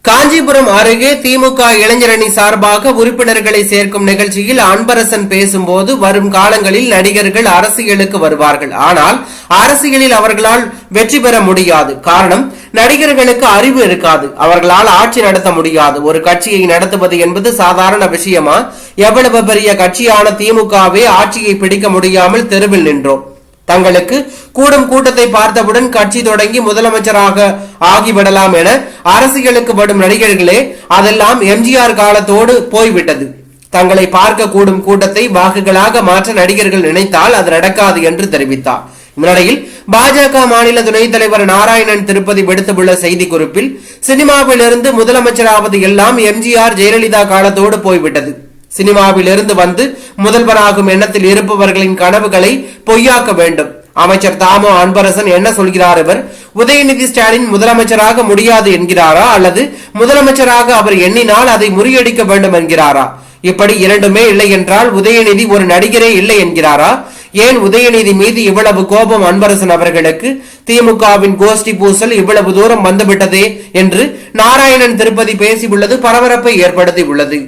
காஞ்சிபுரம் அருகே திமுக இளைஞரணி சார்பாக உறுப்பினர்களை சேர்க்கும் நிகழ்ச்சியில் அன்பரசன் பேசும்போது, வரும் காலங்களில் நடிகர்கள் அரசியலுக்கு வருவார்கள், ஆனால் அரசியலில் அவர்களால் வெற்றி பெற முடியாது. காரணம், நடிகர்களுக்கு அறிவு இருக்காது, அவர்களால் ஆட்சி நடத்த முடியாது. ஒரு கட்சியை நடத்துவது என்பது சாதாரண விஷயமா? எவ்வளவு பெரிய கட்சியான திமுகவே ஆட்சியை பிடிக்க முடியாமல் தெருவில் நின்றோம். தங்களுக்கு கூடும் கூட்டத்தை பார்த்தவுடன் கட்சி தொடங்கி முதலமைச்சராக ஆகிவிடலாம் என அரசியலுக்கு வரும் நடிகர்களே, அதெல்லாம் எம்ஜிஆர் காலத்தோடு போய்விட்டது. தங்களை பார்க்க கூடும் கூட்டத்தை வாக்குகளாக மாற்ற நடிகர்கள் நினைத்தால் அது நடக்காது என்று தெரிவித்தார். இந்நிலையில் பாஜக மாநில துணைத் தலைவர் நாராயணன் திருப்பதி விடுத்துள்ள செய்தி குறிப்பில், சினிமாவிலிருந்து முதலமைச்சராவது எல்லாம் எம்ஜிஆர் ஜெயலலிதா காலத்தோடு போய்விட்டது. சினிமாவில் இருந்து வந்து முதல்வராகும் எண்ணத்தில் இருப்பவர்களின் கனவுகளை பொய்யாக்க வேண்டும். அமைச்சர் தாமோ அன்பரசன் என்ன சொல்கிறார்? இவர் உதயநிதி ஸ்டாலின் முதலமைச்சராக முடியாது என்கிறாரா, அல்லது முதலமைச்சராக அவர் எண்ணினால் அதை முறியடிக்க வேண்டும் என்கிறாரா? இப்படி இரண்டுமே இல்லை என்றால் உதயநிதி ஒரு நடிகரே இல்லை என்கிறாரா? ஏன் உதயநிதி மீது இவ்வளவு கோபம் அன்பரசன் அவர்களுக்கு? திமுகவின் கோஷ்டி பூசல் இவ்வளவு தூரம் வந்துவிட்டதே என்று நாராயணன் திருப்பதி பேசியுள்ளது பரபரப்பை ஏற்படுத்தி உள்ளது.